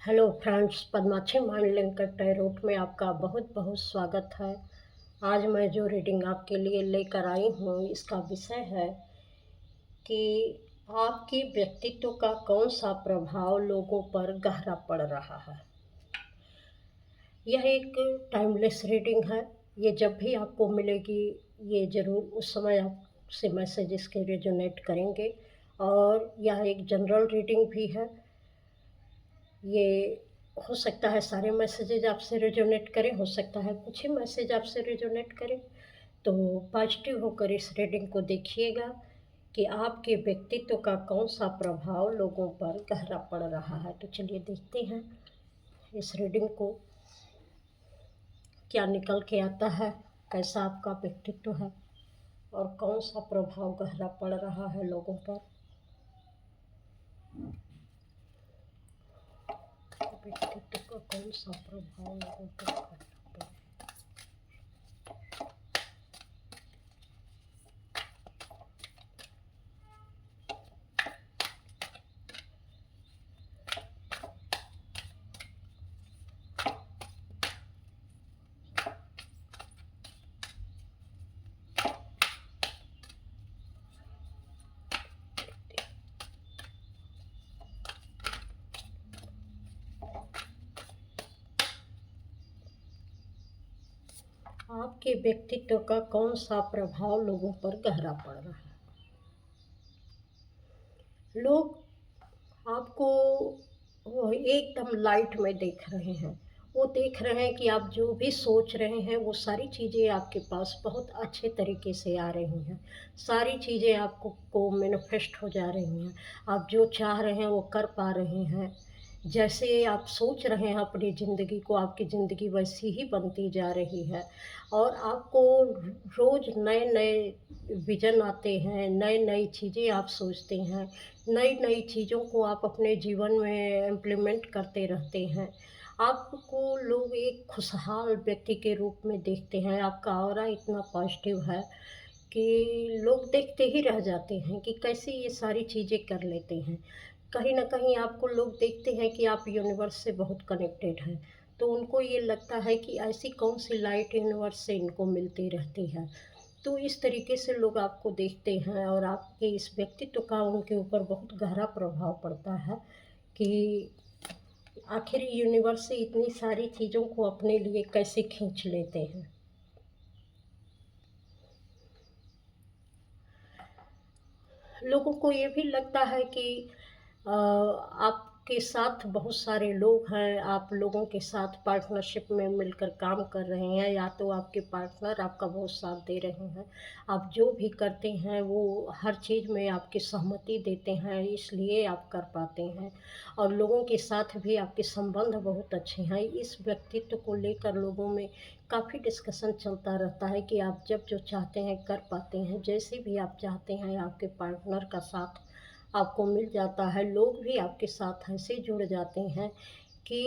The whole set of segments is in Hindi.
Hello friends, Padmakshi mind linker tarot में आपका बहुत बहुत स्वागत है। आज मैं जो रीडिंग आपके लिए लेकर आई हूँ, इसका विषय है कि आपके व्यक्तित्व का कौन सा प्रभाव लोगों पर गहरा पड़ रहा है। यह एक टाइमलेस रीडिंग है। ये जब भी आपको मिलेगी, ये ज़रूर उस समय आपसे मैसेज इसके रेजोनेट करेंगे। और यह एक जनरल रीडिंग भी है। ये हो सकता है सारे मैसेजेज आपसे रेजोनेट करें, हो सकता है कुछ ही मैसेज आपसे रेजोनेट करें। तो पॉजिटिव होकर इस रीडिंग को देखिएगा कि आपके व्यक्तित्व का कौन सा प्रभाव लोगों पर गहरा पड़ रहा है। तो चलिए देखते हैं इस रीडिंग को क्या निकल के आता है, कैसा आपका व्यक्तित्व है और कौन सा प्रभाव गहरा पड़ रहा है लोगों पर। व्यक्तित्व का कौन सा प्रभाव लोगों पर गहरा पड़ रहा है। आपके व्यक्तित्व का कौन सा प्रभाव लोगों पर गहरा पड़ रहा है। लोग आपको वो एकदम लाइट में देख रहे हैं। वो देख रहे हैं कि आप जो भी सोच रहे हैं वो सारी चीज़ें आपके पास बहुत अच्छे तरीके से आ रही हैं। सारी चीज़ें आपको मैनिफेस्ट हो जा रही हैं। आप जो चाह रहे हैं वो कर पा रहे हैं। जैसे आप सोच रहे हैं अपनी ज़िंदगी को, आपकी ज़िंदगी वैसी ही बनती जा रही है। और आपको रोज़ नए-नए विज़न आते हैं, नई-नई चीज़ें आप सोचते हैं, नई-नई चीज़ों को आप अपने जीवन में इम्प्लीमेंट करते रहते हैं। आपको लोग एक खुशहाल व्यक्ति के रूप में देखते हैं। आपका ऑरा इतना पॉजिटिव है कि लोग देखते ही रह जाते हैं कि कैसे ये सारी चीज़ें कर लेते हैं। कहीं न कहीं आपको लोग देखते हैं कि आप यूनिवर्स से बहुत कनेक्टेड हैं, तो उनको ये लगता है कि ऐसी कौन-सी लाइट यूनिवर्स से इनको मिलती रहती है। तो इस तरीके से लोग आपको देखते हैं और आपके इस व्यक्तित्व का उनके ऊपर बहुत गहरा प्रभाव पड़ता है कि आखिर यूनिवर्स से इतनी सारी चीज़ों को अपने लिए कैसे खींच लेते हैं। लोगों को ये भी लगता है कि आपके साथ बहुत सारे लोग हैं, आप लोगों के साथ पार्टनरशिप में मिलकर काम कर रहे हैं, या तो आपके पार्टनर आपका बहुत साथ दे रहे हैं। आप जो भी करते हैं वो हर चीज़ में आपकी सहमति देते हैं, इसलिए आप कर पाते हैं। और लोगों के साथ भी आपके संबंध बहुत अच्छे हैं। इस व्यक्तित्व को लेकर लोगों में काफ़ी डिस्कशन चलता रहता है कि आप जब जो चाहते हैं कर पाते हैं, जैसे भी आप चाहते हैं आपके पार्टनर का साथ आपको मिल जाता है। लोग भी आपके साथ ऐसे जुड़ जाते हैं कि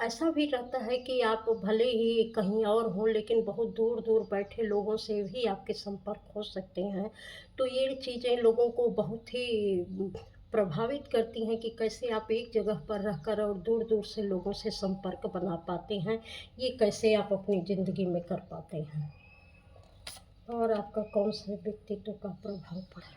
ऐसा भी रहता है कि आप भले ही कहीं और हों, लेकिन बहुत दूर दूर बैठे लोगों से भी आपके संपर्क हो सकते हैं। तो ये चीज़ें लोगों को बहुत ही प्रभावित करती हैं कि कैसे आप एक जगह पर रहकर और दूर दूर से लोगों से संपर्क बना पाते हैं। ये कैसे आप अपनी ज़िंदगी में कर पाते हैं और आपका कौन से व्यक्तित्व का प्रभाव पड़ा।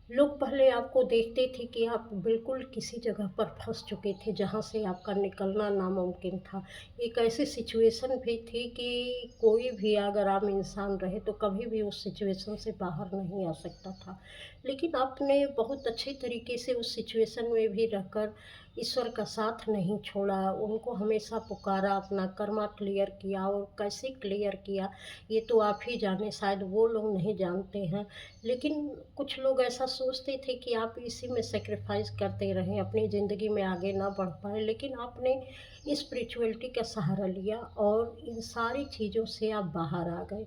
लोग पहले आपको देखते थे कि आप बिल्कुल किसी जगह पर फँस चुके थे, जहाँ से आपका निकलना नामुमकिन था। एक ऐसी सिचुएशन भी थी कि कोई भी अगर आम इंसान रहे तो कभी भी उस सिचुएशन से बाहर नहीं आ सकता था। लेकिन आपने बहुत अच्छे तरीके से उस सिचुएशन में भी रहकर ईश्वर का साथ नहीं छोड़ा, उनको हमेशा पुकारा, अपना कर्मा क्लियर किया। और कैसे क्लियर किया ये तो आप ही जाने, शायद वो लोग नहीं जानते हैं। लेकिन कुछ लोग ऐसा सोचते थे कि आप इसी में सैक्रिफाइस करते रहें, अपनी ज़िंदगी में आगे ना बढ़ पाएँ, लेकिन आपने स्पिरिचुअलिटी का सहारा लिया और इन सारी चीज़ों से आप बाहर आ गए।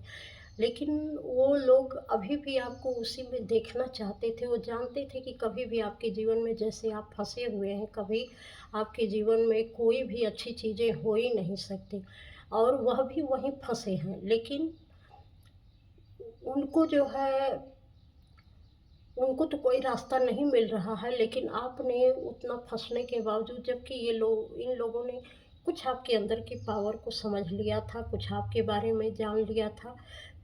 लेकिन वो लोग अभी भी आपको उसी में देखना चाहते थे। वो जानते थे कि कभी भी आपके जीवन में जैसे आप फँसे हुए हैं, कभी आपके जीवन में कोई भी अच्छी चीज़ें हो ही नहीं सकती और वह भी वहीं फँसे हैं। लेकिन उनको जो है उनको तो कोई रास्ता नहीं मिल रहा है, लेकिन आपने उतना फँसने के बावजूद, जबकि ये लोग इन लोगों ने कुछ आपके अंदर की पावर को समझ लिया था, कुछ आपके बारे में जान लिया था,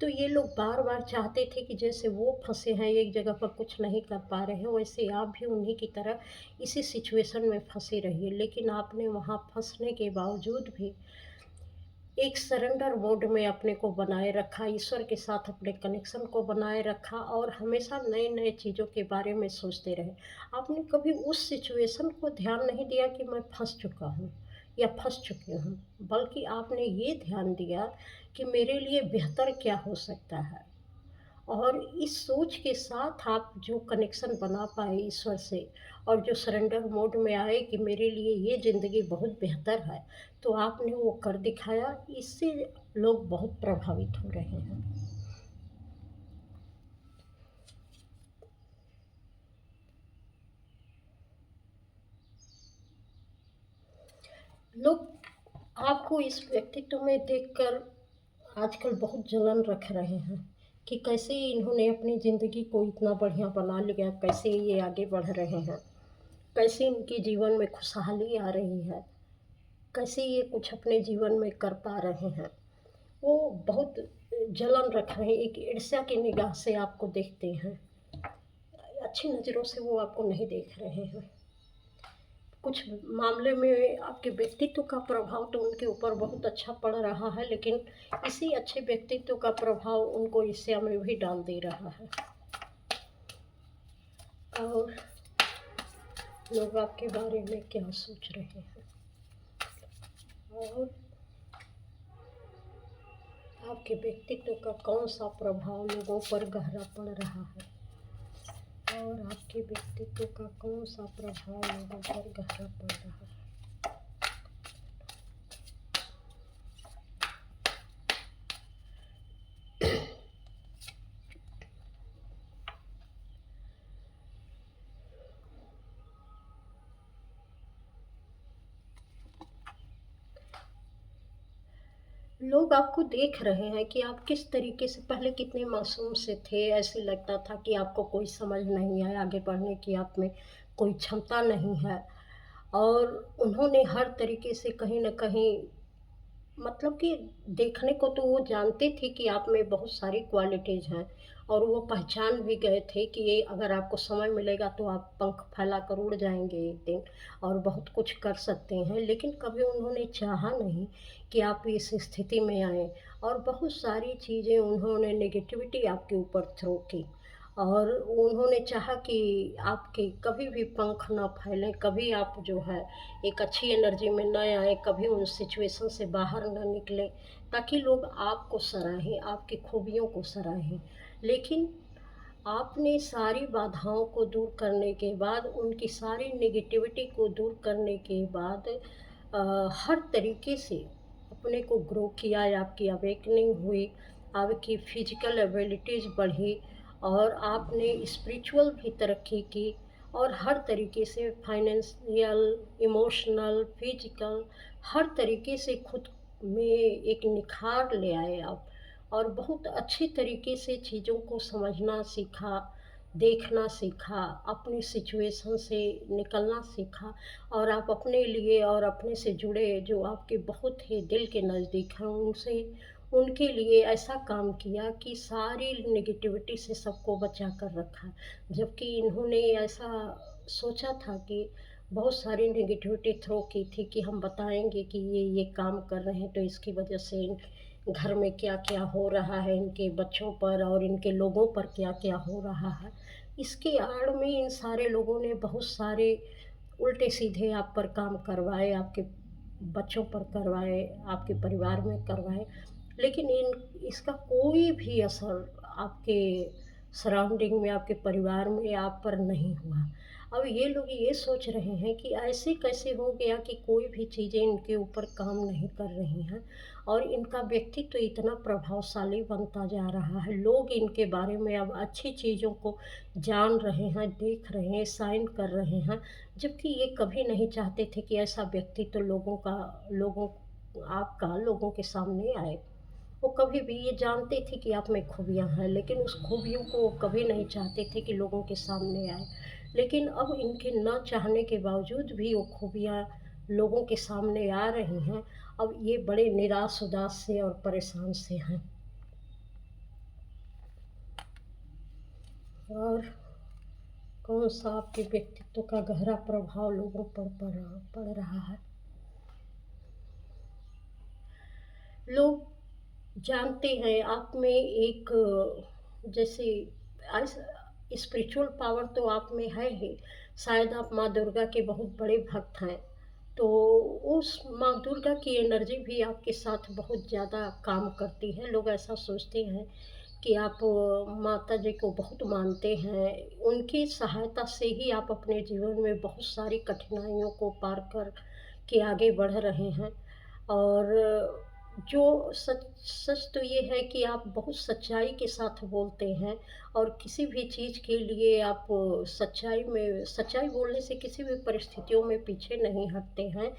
तो ये लोग बार-बार चाहते थे कि जैसे वो फँसे हैं एक जगह पर कुछ नहीं कर पा रहे हैं, वैसे आप भी उन्हीं की तरह इसी सिचुएशन में फँसे रहिए। लेकिन आपने वहाँ फँसने के बावजूद भी एक सरेंडर मोड में अपने को बनाए रखा, ईश्वर के साथ अपने कनेक्शन को बनाए रखा और हमेशा नए-नए चीज़ों के बारे में सोचते रहे। आपने कभी उस सिचुएशन को ध्यान नहीं दिया कि मैं फँस चुका हूँ या फँस चुकी हूँ, बल्कि आपने ये ध्यान दिया कि मेरे लिए बेहतर क्या हो सकता है। और इस सोच के साथ आप जो कनेक्शन बना पाए ईश्वर से और जो सरेंडर मोड में आए कि मेरे लिए ये ज़िंदगी बहुत बेहतर है, तो आपने वो कर दिखाया। इससे लोग बहुत प्रभावित हो रहे हैं। लोग आपको इस व्यक्तित्व में देखकर आजकल बहुत जलन रख रहे हैं कि कैसे इन्होंने अपनी ज़िंदगी को इतना बढ़िया बना लिया, कैसे ये आगे बढ़ रहे हैं, कैसे इनके जीवन में खुशहाली आ रही है, कैसे ये कुछ अपने जीवन में कर पा रहे हैं। वो बहुत जलन रख रहे हैं, एक ईर्ष्या की निगाह से आपको देखते हैं। अच्छी नज़रों से वो आपको नहीं देख रहे हैं। कुछ मामले में आपके व्यक्तित्व का प्रभाव तो उनके ऊपर बहुत अच्छा पड़ रहा है, लेकिन इसी अच्छे व्यक्तित्व का प्रभाव उनको ईर्ष्या में भी डाल दे रहा है। और लोग आपके बारे में क्या सोच रहे हैं और आपके व्यक्तित्व का कौन सा प्रभाव लोगों पर गहरा पड़ रहा है और आपके व्यक्तित्व का कौन सा प्रभाव लोगों पर गहरा पड़ रहा है। लोग आपको देख रहे हैं कि आप किस तरीके से पहले कितने मासूम से थे, ऐसे लगता था कि आपको कोई समझ नहीं है, आगे बढ़ने की आप में कोई क्षमता नहीं है। और उन्होंने हर तरीके से कहीं न कहीं, मतलब कि देखने को तो वो जानते थे कि आप में बहुत सारी क्वालिटीज़ हैं और वो पहचान भी गए थे कि ये अगर आपको समय मिलेगा तो आप पंख फैला कर उड़ जाएँगे एक दिन और बहुत कुछ कर सकते हैं। लेकिन कभी उन्होंने चाहा नहीं कि आप इस स्थिति में आएँ और बहुत सारी चीज़ें उन्होंने नेगेटिविटी आपके ऊपर थ्रो की। और उन्होंने चाहा कि आपके कभी भी पंख ना फैलें, कभी आप जो है एक अच्छी एनर्जी में ना आएँ, कभी उन सिचुएशन से बाहर ना निकलें, ताकि लोग आपको सराहें, आपकी खूबियों को सराहें। लेकिन आपने सारी बाधाओं को दूर करने के बाद, उनकी सारी नेगेटिविटी को दूर करने के बाद हर तरीके से अपने को ग्रो किया, आपकी अवेकनिंग हुई, आपकी फिजिकल एबिलिटीज़ बढ़ी और आपने स्पिरिचुअल भी तरक्की की और हर तरीके से फाइनेंशियल, इमोशनल, फिजिकल, हर तरीके से खुद में एक निखार ले आए आप और बहुत अच्छी तरीके से चीज़ों को समझना सीखा, देखना सीखा, अपनी सिचुएशन से निकलना सीखा और आप अपने लिए और अपने से जुड़े जो आपके बहुत ही दिल के नज़दीक हैं, उनसे उनके लिए ऐसा काम किया कि सारी नेगेटिविटी से सबको बचा कर रखा। जबकि इन्होंने ऐसा सोचा था कि बहुत सारी नेगेटिविटी थ्रो की थी कि हम बताएँगे कि ये काम कर रहे हैं तो इसकी वजह से घर में क्या-क्या हो रहा है, इनके बच्चों पर और इनके लोगों पर क्या-क्या हो रहा है। इसकी आड़ में इन सारे लोगों ने बहुत सारे उल्टे-सीधे आप पर काम करवाए, आपके बच्चों पर करवाए, आपके परिवार में करवाए। लेकिन इसका कोई भी असर आपके सराउंडिंग में, आपके परिवार में आप पर नहीं हुआ। अब ये लोग ये सोच रहे हैं कि ऐसे कैसे हो गया कि कोई भी चीज़ें इनके ऊपर काम नहीं कर रही हैं और इनका व्यक्तित्व तो इतना प्रभावशाली बनता जा रहा है। लोग इनके बारे में अब अच्छी चीज़ों को जान रहे हैं, देख रहे हैं, साइन कर रहे हैं, जबकि ये कभी नहीं चाहते थे कि ऐसा व्यक्तित्व लोगों का, लोगों आपका लोगों के सामने आए। वो कभी भी ये जानते थे कि आप में खूबियाँ हैं, लेकिन उस खूबियों को वो कभी नहीं चाहते थे कि लोगों के सामने आए। लेकिन अब इनके ना चाहने के बावजूद भी वो खूबियाँ लोगों के सामने आ रही हैं। अब ये बड़े निराश उदास से और परेशान से हैं। और कौन-सा आपके व्यक्तित्व का गहरा प्रभाव लोगों पर पड़ रहा है? लोग जानते हैं आप में एक जैसे अस स्पिरिचुअल पावर तो आप में है ही। शायद आप माँ दुर्गा के बहुत बड़े भक्त हैं। तो उस माँ दुर्गा की एनर्जी भी आपके साथ बहुत ज़्यादा काम करती है। लोग ऐसा सोचते हैं कि आप माता जी को बहुत मानते हैं। उनकी सहायता से ही आप अपने जीवन में बहुत सारी कठिनाइयों को पार कर के आगे बढ़ रहे हैं। और जो सच सच तो ये है कि आप बहुत सच्चाई के साथ बोलते हैं और किसी भी चीज़ के लिए आप सच्चाई बोलने से किसी भी परिस्थितियों में पीछे नहीं हटते हैं।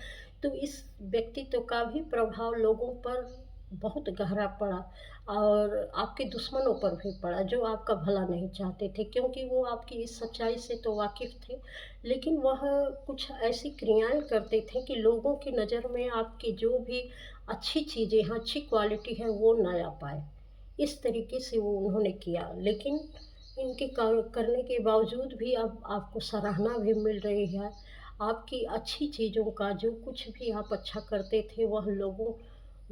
तो इस व्यक्तित्व का भी प्रभाव लोगों पर बहुत गहरा पड़ा और आपके दुश्मनों पर भी पड़ा, जो आपका भला नहीं चाहते थे, क्योंकि वो आपकी इस सच्चाई से तो वाकिफ़ थे, लेकिन वह कुछ ऐसी क्रियाएँ करते थे कि लोगों की नज़र में आपकी जो भी अच्छी चीज़ें हैं, अच्छी क्वालिटी है, वो ना आ पाए। इस तरीके से वो उन्होंने किया, लेकिन इनके करने के बावजूद भी अब आपको सराहना भी मिल रही है। आपकी अच्छी चीज़ों का जो कुछ भी आप अच्छा करते थे, वह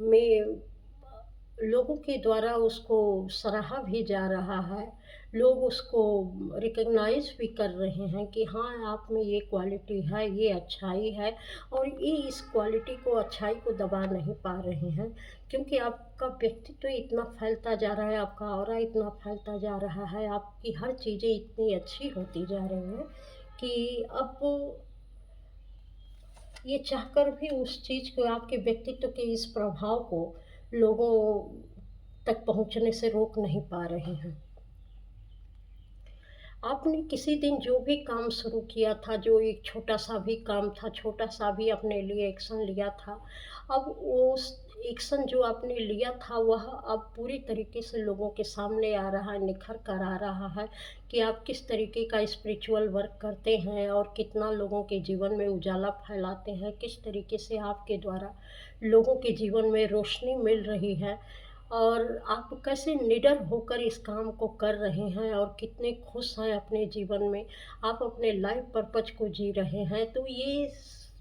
में लोगों के द्वारा उसको सराहा भी जा रहा है। लोग उसको रिकॉग्नाइज़ भी कर रहे हैं कि हाँ, आप में ये क्वालिटी है, ये अच्छाई है और ये इस क्वालिटी को, अच्छाई को दबा नहीं पा रहे हैं। क्योंकि आपका व्यक्तित्व इतना फैलता जा रहा है, आपका ऑरा इतना फैलता जा रहा है, आपकी हर चीज़ें इतनी अच्छी होती जा रही हैं कि अब ये चाहकर भी उस चीज़ को, आपके व्यक्तित्व के इस प्रभाव को लोगों तक पहुँचने से रोक नहीं पा रहे हैं। आपने किसी दिन जो भी काम शुरू किया था, जो एक छोटा-सा भी काम था, छोटा-सा भी अपने लिए एक्शन लिया था, अब उस एक्शन जो आपने लिया था, वह अब पूरी तरीके से लोगों के सामने आ रहा है, निखर कर आ रहा है कि आप किस तरीके का स्पिरिचुअल वर्क करते हैं और कितना लोगों के जीवन में उजाला फैलाते हैं, किस तरीके से आपके द्वारा लोगों के जीवन में रोशनी मिल रही है। और आप कैसे निडर होकर इस काम को कर रहे हैं और कितने खुश हैं अपने जीवन में, आप अपने लाइफ पर्पज को जी रहे हैं, तो ये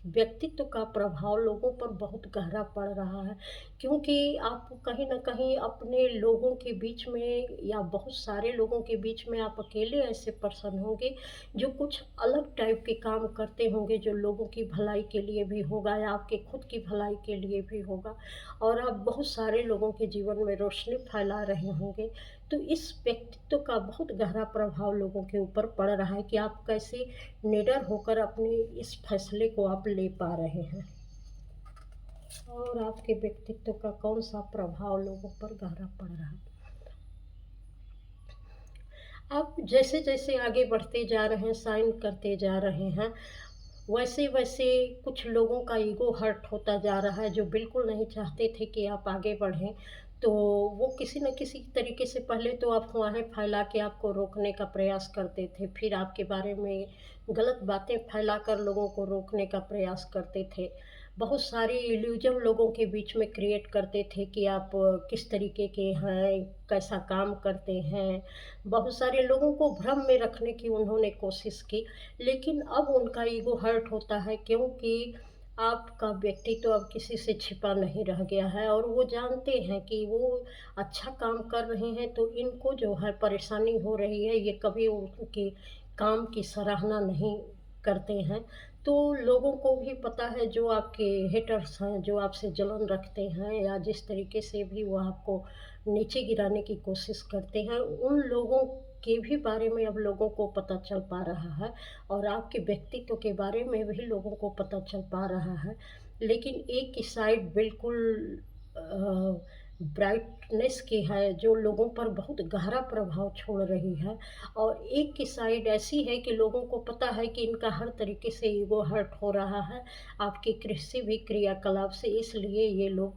व्यक्तित्व का प्रभाव लोगों पर बहुत गहरा पड़ रहा है। क्योंकि आप कहीं न कहीं अपने लोगों के बीच में या बहुत सारे लोगों के बीच में आप अकेले ऐसे पर्सन होंगे, जो कुछ अलग टाइप के काम करते होंगे, जो लोगों की भलाई के लिए भी होगा या आपके खुद की भलाई के लिए भी होगा। और आप बहुत सारे लोगों के जीवन में रोशनी फैला रहे होंगे। तो इस व्यक्तित्व का बहुत गहरा प्रभाव लोगों के ऊपर पड़ रहा है कि आप कैसे निडर होकर अपने इस फैसले को आप ले पा रहे हैं। और आपके व्यक्तित्व का कौन-सा प्रभाव लोगों पर गहरा पड़ रहा है? आप जैसे-जैसे आगे बढ़ते जा रहे हैं, साइन करते जा रहे हैं, वैसे-वैसे कुछ लोगों का ईगो हर्ट होता जा रहा है, जो बिल्कुल नहीं चाहते थे कि आप आगे बढ़ें। तो वो किसी न किसी तरीके से पहले तो अफ़वाहें फैला के आपको रोकने का प्रयास करते थे, फिर आपके बारे में गलत बातें फैलाकर लोगों को रोकने का प्रयास करते थे। बहुत सारी इल्यूज़न लोगों के बीच में क्रिएट करते थे कि आप किस तरीके के हैं, कैसा काम करते हैं। बहुत सारे लोगों को भ्रम में रखने की उन्होंने कोशिश की, लेकिन अब उनका ईगो हर्ट होता है, क्योंकि आपका व्यक्तित्व अब किसी से छिपा नहीं रह गया है और वो जानते हैं कि वो अच्छा काम कर रहे हैं, तो इनको जो है परेशानी हो रही है, ये कभी उनके काम की सराहना नहीं करते हैं। तो लोगों को भी पता है, जो आपके हेटर्स हैं, जो आपसे जलन रखते हैं या जिस तरीके से भी वो आपको नीचे गिराने की कोशिश करते हैं, उन लोगों के भी बारे में अब लोगों को पता चल पा रहा है और आपके व्यक्तित्व के बारे में भी लोगों को पता चल पा रहा है। लेकिन एक की साइड बिल्कुल ब्राइटनेस की है, जो लोगों पर बहुत गहरा प्रभाव छोड़ रही है, और एक की साइड ऐसी है कि लोगों को पता है कि इनका हर तरीके से ईगो हर्ट हो रहा है आपके किसी भी क्रियाकलाप से, इसलिए ये लोग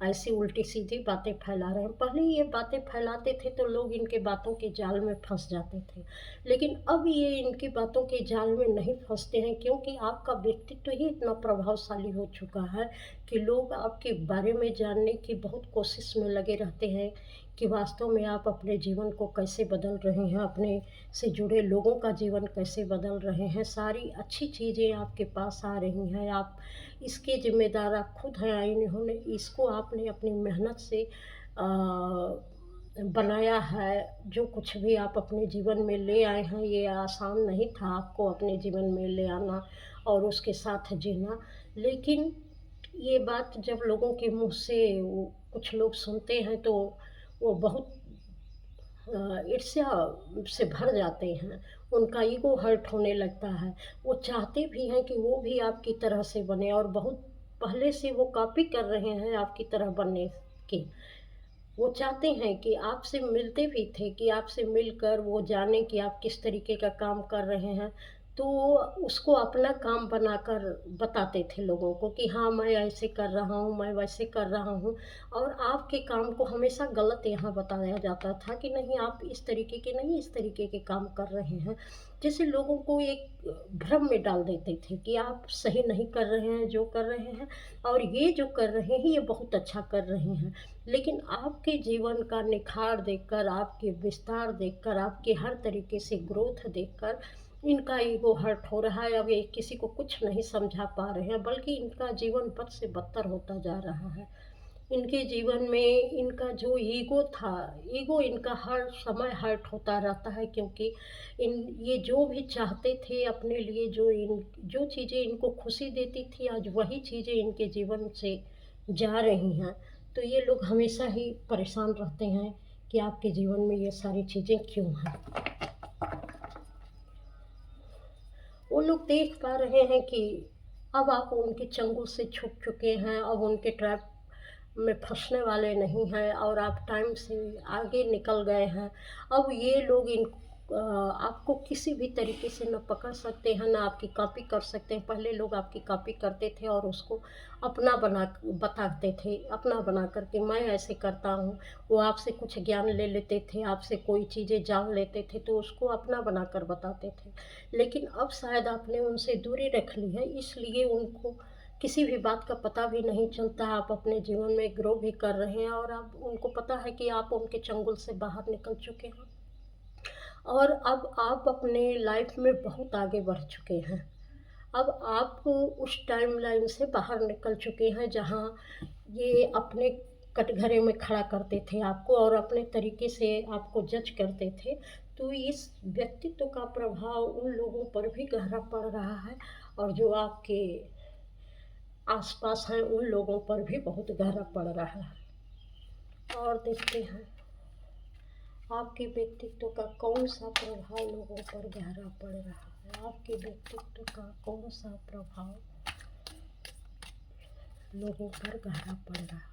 ऐसी उल्टी-सीधी बातें फैला रहे हैं। पहले ये बातें फैलाते थे तो लोग इनके बातों के जाल में फँस जाते थे। लेकिन अब ये इनकी बातों के जाल में नहीं फँसते हैं, क्योंकि आपका व्यक्तित्व ही इतना प्रभावशाली हो चुका है कि लोग आपके बारे में जानने की बहुत कोशिश में लगे रहते हैं कि वास्तव में आप अपने जीवन को कैसे बदल रहे हैं, अपने से जुड़े लोगों का जीवन कैसे बदल रहे हैं। सारी अच्छी चीज़ें आपके पास आ रही हैं, आप इसके ज़िम्मेदार आप खुद हैं। इन्होंने इसको आपने अपनी मेहनत से बनाया है। जो कुछ भी आप अपने जीवन में ले आए हैं, ये आसान नहीं था आपको अपने जीवन में ले आना और उसके साथ जीना। लेकिन ये बात जब लोगों के मुँह से वो कुछ लोग सुनते हैं तो वो बहुत ईर्ष्या से भर जाते हैं, उनका ईगो हर्ट होने लगता है। वो चाहते भी हैं कि वो भी आपकी तरह से बने, और बहुत पहले से वो कॉपी कर रहे हैं आपकी तरह बनने की। वो चाहते हैं कि आपसे मिलते भी थे कि आपसे मिलकर वो जानें कि आप किस तरीके का काम कर रहे हैं, तो वो उसको अपना काम बनाकर बताते थे लोगों को कि हाँ, मैं ऐसे कर रहा हूँ, मैं वैसे कर रहा हूँ। और आपके काम को हमेशा गलत यहाँ बताया जाता था कि नहीं, आप इस तरीके के नहीं, इस तरीके के काम कर रहे हैं। जैसे लोगों को एक भ्रम में डाल देते थे कि आप सही नहीं कर रहे हैं जो कर रहे हैं, और ये जो कर रहे हैं ये बहुत अच्छा कर रहे हैं। लेकिन आपके जीवन का निखार देखकर, आपके विस्तार देखकर, आपके हर तरीके से ग्रोथ देखकर इनका ईगो हर्ट हो रहा है। अब ये किसी को कुछ नहीं समझा पा रहे हैं, बल्कि इनका जीवन बद से बदतर होता जा रहा है। इनके जीवन में इनका जो ईगो था, ईगो इनका हर समय हर्ट होता रहता है, क्योंकि इन ये जो भी चाहते थे अपने लिए, जो चीज़ें इनको खुशी देती थी, आज वही चीज़ें इनके जीवन से जा रही हैं। तो ये लोग हमेशा ही परेशान रहते हैं कि आपके जीवन में ये सारी चीज़ें क्यों हैं। वो लोग देख पा रहे हैं कि अब आप उनके चंगुल से छूट चुके हैं, अब उनके ट्रैप में फँसने वाले नहीं हैं, और आप टाइम से आगे निकल गए हैं। अब ये लोग आपको किसी भी तरीके से ना पकड़ सकते हैं, ना आपकी कॉपी कर सकते हैं। पहले लोग आपकी कॉपी करते थे और उसको अपना बना बताते थे, अपना बना कर के मैं ऐसे करता हूँ। वो आपसे कुछ ज्ञान ले लेते थे, आपसे कोई चीज़ें जान लेते थे तो उसको अपना बनाकर बताते थे। लेकिन अब शायद आपने उनसे दूरी रख ली है, इसलिए उनको किसी भी बात का पता भी नहीं चलता। आप अपने जीवन में ग्रो भी कर रहे हैं, और अब उनको पता है कि आप उनके चंगुल से बाहर निकल चुके हैं, और अब आप अपने लाइफ में बहुत आगे बढ़ चुके हैं। अब आप उस टाइमलाइन से बाहर निकल चुके हैं जहाँ ये अपने कटघरे में खड़ा करते थे आपको, और अपने तरीके से आपको जज करते थे। तो इस व्यक्तित्व का प्रभाव उन लोगों पर भी गहरा पड़ रहा है, और जो आपके आस-पास हैं उन लोगों पर भी बहुत गहरा पड़ रहा है। और देखते हैं आपके व्यक्तित्व का कौन-सा प्रभाव लोगों पर गहरा पड़ रहा है। आपके व्यक्तित्व का कौन-सा प्रभाव लोगों पर गहरा पड़ रहा है।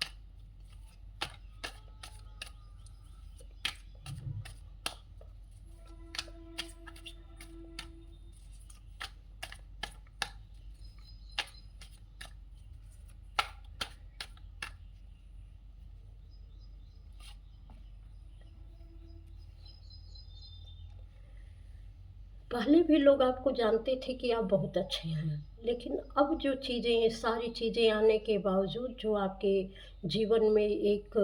पहले भी लोग आपको जानते थे कि आप बहुत अच्छे हैं, लेकिन अब जो चीज़ें, सारी चीज़ें आने के बावजूद जो आपके जीवन में एक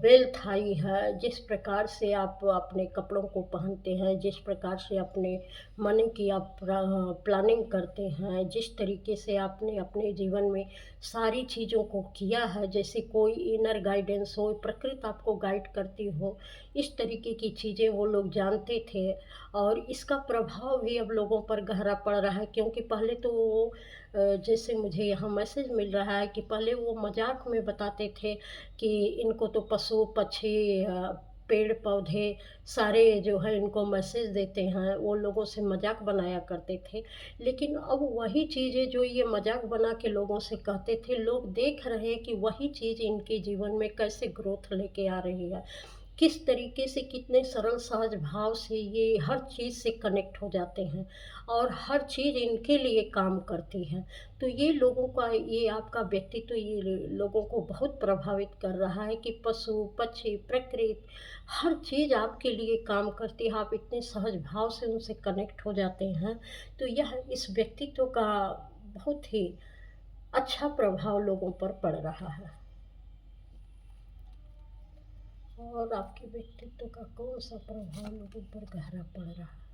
वेल्थ आई है, जिस प्रकार से आप अपने कपड़ों को पहनते हैं, जिस प्रकार से अपने मनी की आप प्लानिंग करते हैं, जिस तरीके से आपने अपने जीवन में सारी चीज़ों को किया है, जैसे कोई इनर गाइडेंस हो, प्रकृति आपको गाइड करती हो, इस तरीके की चीज़ें वो लोग जानते थे। और इसका प्रभाव भी अब लोगों पर गहरा पड़ रहा है, क्योंकि पहले तो वो जैसे मुझे यहाँ मैसेज मिल रहा है कि पहले वो मजाक में बताते थे कि इनको तो पशु पक्षी पेड़ पौधे सारे जो है इनको मैसेज देते हैं, वो लोगों से मजाक बनाया करते थे। लेकिन अब वही चीज़ें जो ये मजाक बना के लोगों से कहते थे, लोग देख रहे हैं कि वही चीज़ इनके जीवन में कैसे ग्रोथ लेके आ रही है। किस तरीके से कितने सरल सहज भाव से ये हर चीज़ से कनेक्ट हो जाते हैं और हर चीज़ इनके लिए काम करती है। तो ये लोगों का ये आपका व्यक्तित्व ये लोगों को बहुत प्रभावित कर रहा है कि पशु पक्षी प्रकृति हर चीज़ आपके लिए काम करती है। आप इतने सहज भाव से उनसे कनेक्ट हो जाते हैं। तो यह इस व्यक्तित्व का बहुत ही अच्छा प्रभाव लोगों पर पड़ रहा है। और आपके व्यक्तित्व का कौन सा प्रभाव लोगों पर गहरा पड़ रहा है?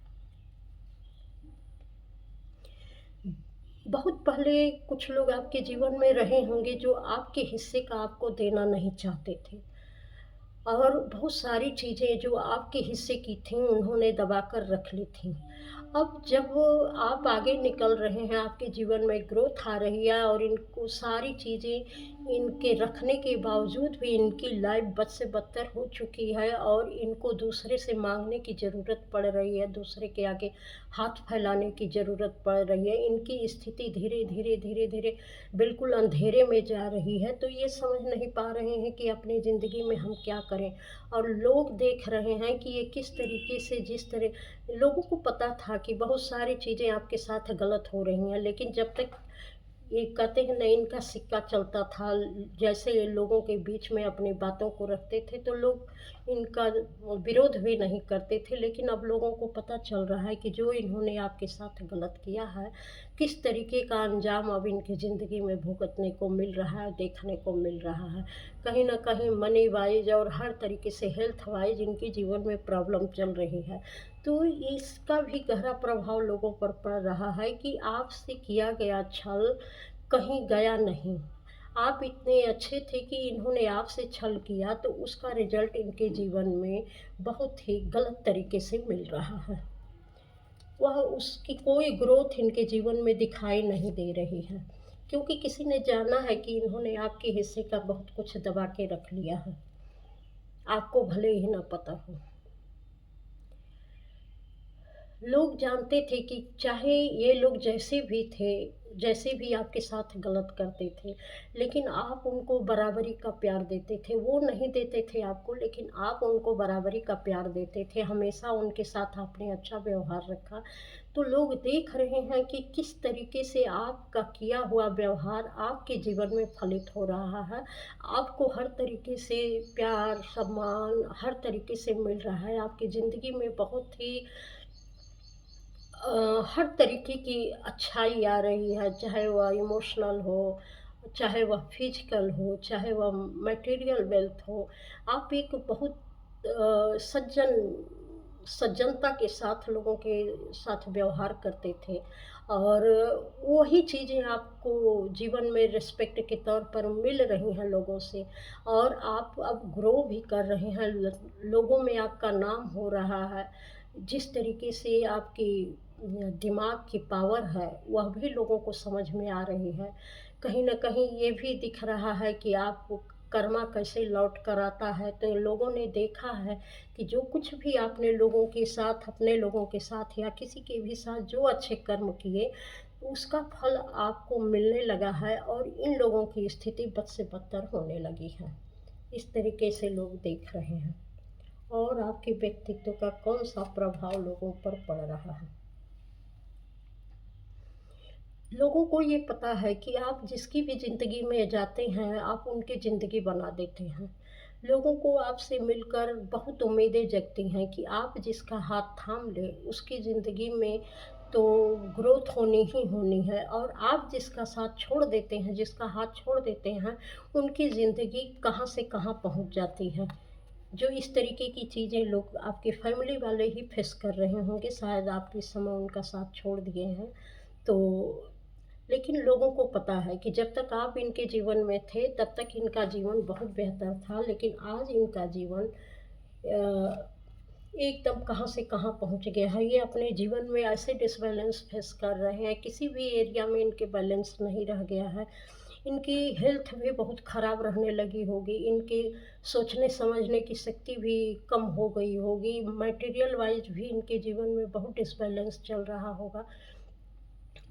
बहुत पहले कुछ लोग आपके जीवन में रहे होंगे जो आपके हिस्से का आपको देना नहीं चाहते थे, और बहुत सारी चीज़ें जो आपके हिस्से की थीं उन्होंने दबा कर रख ली थीं। अब जब आप आगे निकल रहे हैं, आपके जीवन में ग्रोथ आ रही है और इनको सारी चीज़ें इनके रखने के बावजूद भी इनकी लाइफ बद से बदतर हो चुकी है और इनको दूसरे से माँगने की ज़रूरत पड़ रही है, दूसरे के आगे हाथ फैलाने की ज़रूरत पड़ रही है। इनकी स्थिति धीरे-धीरे बिल्कुल अंधेरे में जा रही है, तो ये समझ नहीं पा रहे हैं कि अपनी ज़िंदगी में हम क्या करें। और लोग देख रहे हैं कि ये किस तरीके से जिस तरह लोगों को पता था कि बहुत सारी चीज़ें आपके साथ गलत हो रही हैं, लेकिन जब तक ये कहते हैं ना इनका सिक्का चलता था, जैसे ये लोगों के बीच में अपनी बातों को रखते थे तो लोग इनका विरोध भी नहीं करते थे। लेकिन अब लोगों को पता चल रहा है कि जो इन्होंने आपके साथ गलत किया है, किस तरीके का अंजाम अब इनकी ज़िंदगी में भुगतने को मिल रहा है, देखने को मिल रहा है। कहीं न कहीं मनी वाइज़ और हर तरीके से हेल्थ वाइज़ इनके जीवन में प्रॉब्लम चल रही है। तो इसका भी गहरा प्रभाव लोगों पर पड़ रहा है कि आपसे किया गया छल कहीं गया नहीं। आप इतने अच्छे थे कि इन्होंने आपसे छल किया, तो उसका रिज़ल्ट इनके जीवन में बहुत ही गलत तरीके से मिल रहा है। वह उसकी कोई ग्रोथ इनके जीवन में दिखाई नहीं दे रही है, क्योंकि किसी ने जाना है कि इन्होंने आपके हिस्से का बहुत कुछ दबा के रख लिया है, आपको भले ही ना पता हो। लोग जानते थे कि चाहे ये लोग जैसे भी थे, जैसे भी आपके साथ गलत करते थे, लेकिन आप उनको बराबरी का प्यार देते थे। वो नहीं देते थे आपको, लेकिन आप उनको बराबरी का प्यार देते थे। हमेशा उनके साथ आपने अच्छा व्यवहार रखा। तो लोग देख रहे हैं कि किस तरीके से आपका किया हुआ व्यवहार आपके जीवन में फलित हो रहा है। आपको हर तरीके से प्यार, सम्मान हर तरीके से मिल रहा है। आपकी ज़िंदगी में बहुत ही हर तरीके की अच्छाई आ रही है, चाहे वह इमोशनल हो, चाहे वह फिजिकल हो, चाहे वह मटेरियल वेल्थ हो। आप एक बहुत सज्जनता के साथ लोगों के साथ व्यवहार करते थे, और वही चीज़ें आपको जीवन में रिस्पेक्ट के तौर पर मिल रही हैं लोगों से, और आप अब ग्रो भी कर रहे हैं, लोगों में आपका नाम हो रहा है। जिस तरीके से आपकी दिमाग की पावर है वह भी लोगों को समझ में आ रही है। कहीं न कहीं ये भी दिख रहा है कि आपको कर्मा कैसे लौट कर आता है। तो लोगों ने देखा है कि जो कुछ भी आपने लोगों के साथ, अपने लोगों के साथ या किसी के भी साथ जो अच्छे कर्म किए, उसका फल आपको मिलने लगा है और इन लोगों की स्थिति बद से बदतर होने लगी है। इस तरीके से लोग देख रहे हैं। और आपके व्यक्तित्व का कौन-सा प्रभाव लोगों पर पड़ रहा है? लोगों को ये पता है कि आप जिसकी भी ज़िंदगी में जाते हैं, आप उनकी ज़िंदगी बना देते हैं। लोगों को आपसे मिलकर बहुत उम्मीदें जगती हैं कि आप जिसका हाथ थाम लें, उसकी ज़िंदगी में तो ग्रोथ होनी ही होनी है, और आप जिसका साथ छोड़ देते हैं, जिसका हाथ छोड़ देते हैं, उनकी ज़िंदगी कहाँ से कहाँ पहुँच जाती है। जो इस तरीके की चीज़ें लोग आपके फैमिली वाले ही फेस कर रहे होंगे, शायद आप इस समय उनका साथ छोड़ दिए हैं। तो लेकिन लोगों को पता है कि जब तक आप इनके जीवन में थे, तब तक इनका जीवन बहुत बेहतर था, लेकिन आज इनका जीवन एकदम कहाँ से कहाँ पहुँच गया है। ये अपने जीवन में ऐसे डिसबैलेंस फेस कर रहे हैं, किसी भी एरिया में इनके बैलेंस नहीं रह गया है। इनकी हेल्थ भी बहुत ख़राब रहने लगी होगी, इनकी सोचने समझने की शक्ति भी कम हो गई होगी, मटेरियल वाइज़ भी इनके जीवन में बहुत डिसबैलेंस चल रहा होगा।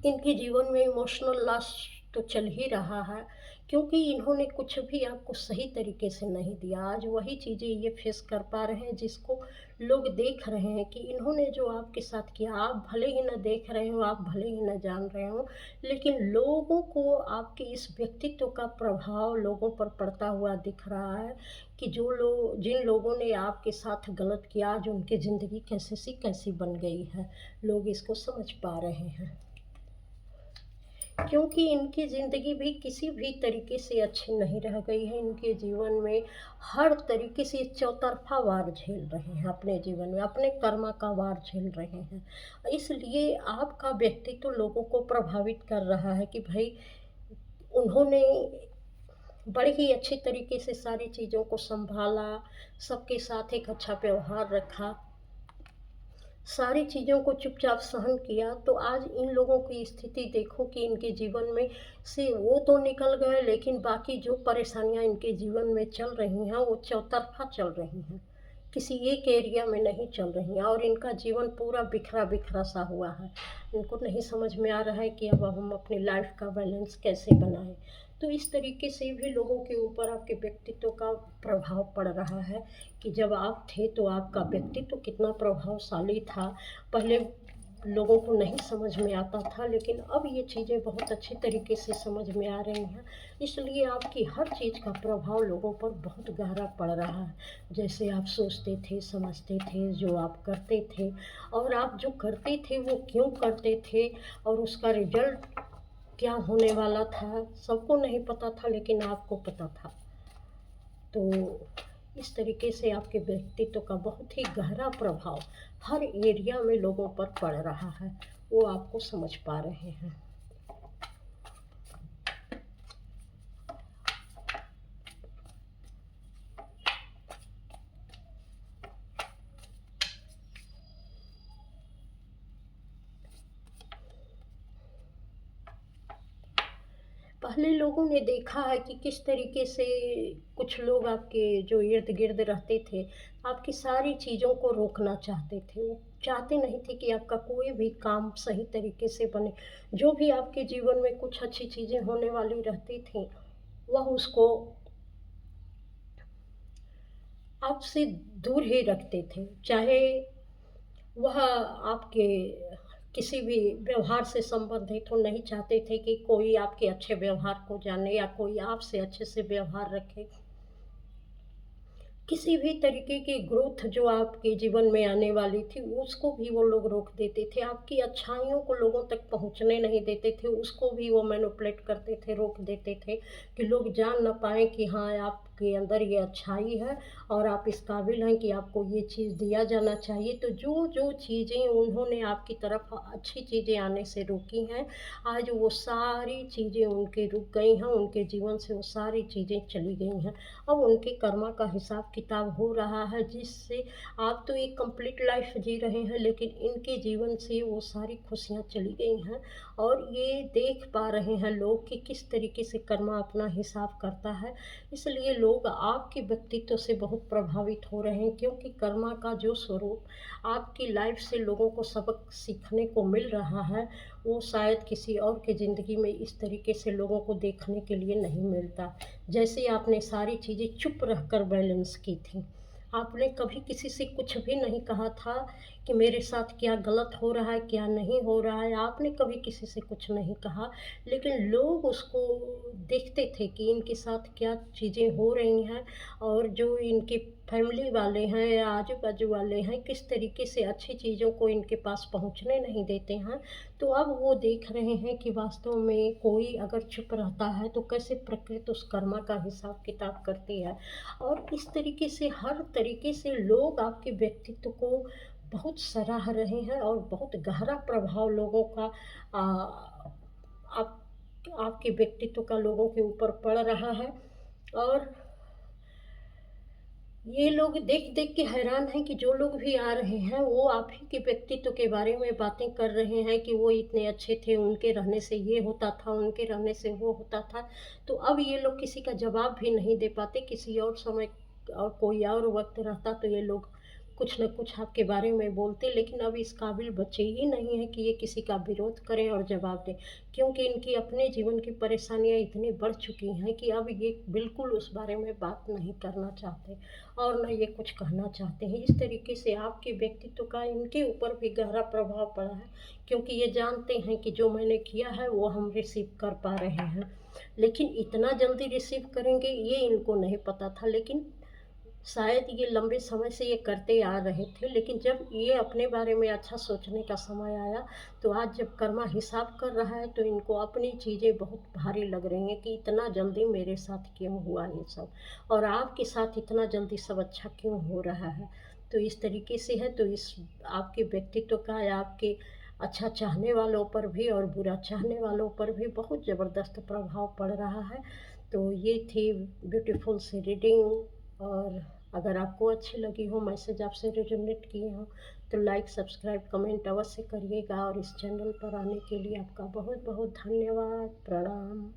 इनके जीवन में इमोशनल लॉस तो चल ही रहा है, क्योंकि इन्होंने कुछ भी आपको सही तरीके से नहीं दिया। आज वही चीज़ें ये फेस कर पा रहे हैं जिसको लोग देख रहे हैं कि इन्होंने जो आपके साथ किया, आप भले ही ना देख रहे हो, आप भले ही ना जान रहे हो, लेकिन लोगों को आपके इस व्यक्तित्व का प्रभाव लोगों पर पड़ता हुआ दिख रहा है कि जिन लोगों ने आपके साथ गलत किया, आज उनकी ज़िंदगी कैसी सी कैसी बन गई है। लोग इसको समझ पा रहे हैं, क्योंकि इनकी ज़िंदगी भी किसी भी तरीके से अच्छी नहीं रह गई है। इनके जीवन में हर तरीके से चौतरफा वार झेल रहे हैं, अपने जीवन में अपने कर्म का वार झेल रहे हैं। इसलिए आपका व्यक्तित्व लोगों को प्रभावित कर रहा है कि भाई उन्होंने बड़े ही अच्छी तरीके से सारी चीज़ों को संभाला, सबके साथ एक अच्छा व्यवहार रखा, सारी चीज़ों को चुपचाप सहन किया। तो आज इन लोगों की स्थिति देखो कि इनके जीवन में से वो तो निकल गए, लेकिन बाकी जो परेशानियां इनके जीवन में चल रही हैं वो चौतरफा चल रही हैं, किसी एक एरिया में नहीं चल रही हैं, और इनका जीवन पूरा बिखरा बिखरा सा हुआ है। इनको नहीं समझ में आ रहा है कि अब हम अपनी लाइफ का बैलेंस कैसे बनाएं। तो इस तरीके से भी लोगों के ऊपर आपके व्यक्तित्व का प्रभाव पड़ रहा है कि जब आप थे तो आपका व्यक्तित्व कितना प्रभावशाली था। पहले लोगों को नहीं समझ में आता था, लेकिन अब ये चीज़ें बहुत अच्छी तरीके से समझ में आ रही हैं। इसलिए आपकी हर चीज़ का प्रभाव लोगों पर बहुत गहरा पड़ रहा है। जैसे आप सोचते थे, समझते थे, जो आप करते थे, और आप जो करते थे वो क्यों करते थे, और उसका रिजल्ट क्या होने वाला था, सबको नहीं पता था, लेकिन आपको पता था। तो इस तरीके से आपके व्यक्तित्व का बहुत ही गहरा प्रभाव हर एरिया में लोगों पर पड़ रहा है, वो आपको समझ पा रहे हैं। पहले लोगों ने देखा है कि किस तरीके से कुछ लोग आपके जो इर्द गिर्द रहते थे, आपकी सारी चीज़ों को रोकना चाहते थे। वो चाहते नहीं थे कि आपका कोई भी काम सही तरीके से बने। जो भी आपके जीवन में कुछ अच्छी चीज़ें होने वाली रहती थी, वह उसको आपसे दूर ही रखते थे। चाहे वह आपके किसी भी व्यवहार से संबंधित हो, नहीं चाहते थे कि कोई आपके अच्छे व्यवहार को जाने या कोई आपसे अच्छे से व्यवहार रखे। किसी भी तरीके की ग्रोथ जो आपके जीवन में आने वाली थी, उसको भी वो लोग रोक देते थे। आपकी अच्छाइयों को लोगों तक पहुँचने नहीं देते थे, उसको भी वो मैनिपुलेट करते थे, रोक देते थे कि लोग जान ना पाएँ कि हाँ, आपके अंदर ये अच्छाई है और आप इस काबिल हैं कि आपको ये चीज़ दिया जाना चाहिए। तो जो चीज़ें उन्होंने आपकी तरफ अच्छी चीज़ें आने से रोकी हैं, आज वो सारी चीज़ें उनके रुक गई हैं, उनके जीवन से वो सारी चीज़ें चली गई हैं। अब उनके कर्मा का हिसाब किताब हो रहा है, जिससे आप तो एक कंप्लीट लाइफ जी रहे हैं, लेकिन इनके जीवन से वो सारी खुशियाँ चली गई हैं। और ये देख पा रहे हैं लोग कि किस तरीके से कर्मा अपना हिसाब करता है। इसलिए लोग आपके व्यक्तित्व से बहुत प्रभावित हो रहे हैं, क्योंकि कर्मा का जो स्वरूप आपकी लाइफ से लोगों को सबक सीखने को मिल रहा है, वो शायद किसी और की ज़िंदगी में इस तरीके से लोगों को देखने के लिए नहीं मिलता। जैसे आपने सारी चीज़ें चुप रहकर बैलेंस की थी। आपने कभी किसी से कुछ भी नहीं कहा था कि मेरे साथ क्या गलत हो रहा है, क्या नहीं हो रहा है। आपने कभी किसी से कुछ नहीं कहा, लेकिन लोग उसको देखते थे कि इनके साथ क्या चीज़ें हो रही हैं, और जो इनके फैमिली वाले हैं या आजू-बाजू वाले हैं, किस तरीके से अच्छी चीज़ों को इनके पास पहुँचने नहीं देते हैं। तो अब वो देख रहे हैं कि वास्तव में कोई अगर चुप रहता है तो कैसे प्रकृति उस कर्मा का हिसाब किताब करती है। और इस तरीके से हर तरीके से लोग आपके व्यक्तित्व को बहुत सराह रहे हैं, और बहुत गहरा प्रभाव लोगों का आ, आप आपके व्यक्तित्व का लोगों के ऊपर पड़ रहा है। और ये लोग देख देख के हैरान हैं कि जो लोग भी आ रहे हैं वो आप ही के व्यक्तित्व के बारे में बातें कर रहे हैं कि वो इतने अच्छे थे, उनके रहने से ये होता था, उनके रहने से वो होता था। तो अब ये लोग किसी का जवाब भी नहीं दे पाते। किसी और समय और कोई और वक्त रहता तो ये लोग कुछ न कुछ आपके बारे में बोलते, लेकिन अब इस काबिल बचे ही नहीं हैं कि ये किसी का विरोध करें और जवाब दें। क्योंकि इनकी अपने जीवन की परेशानियाँ इतनी बढ़ चुकी हैं कि अब ये बिल्कुल उस बारे में बात नहीं करना चाहते और ना ये कुछ कहना चाहते हैं। इस तरीके से आपके व्यक्तित्व का इनके ऊपर भी गहरा प्रभाव पड़ा है, क्योंकि ये जानते हैं कि जो मैंने किया है वो हम रिसीव कर पा रहे हैं। लेकिन इतना जल्दी रिसीव करेंगे ये इनको नहीं पता था, लेकिन शायद ये लंबे समय से ये करते आ रहे थे, लेकिन जब ये अपने बारे में अच्छा सोचने का समय आया, तो आज जब कर्मा हिसाब कर रहा है तो इनको अपनी चीज़ें बहुत भारी लग रही हैं कि इतना जल्दी मेरे साथ क्यों हुआ ये सब, और आपके साथ इतना जल्दी सब अच्छा क्यों हो रहा है। तो इस तरीके से है, तो इस आपके व्यक्तित्व का या आपके अच्छा चाहने वालों पर भी और बुरा चाहने वालों पर भी बहुत ज़बरदस्त प्रभाव पड़ रहा है। तो ये थी ब्यूटीफुल सी रीडिंग, और अगर आपको अच्छी लगी हो, मैसेज आपसे रेजोनेट किए हो, तो लाइक, सब्सक्राइब, कमेंट अवश्य करिएगा, और इस चैनल पर आने के लिए आपका बहुत बहुत धन्यवाद। प्रणाम।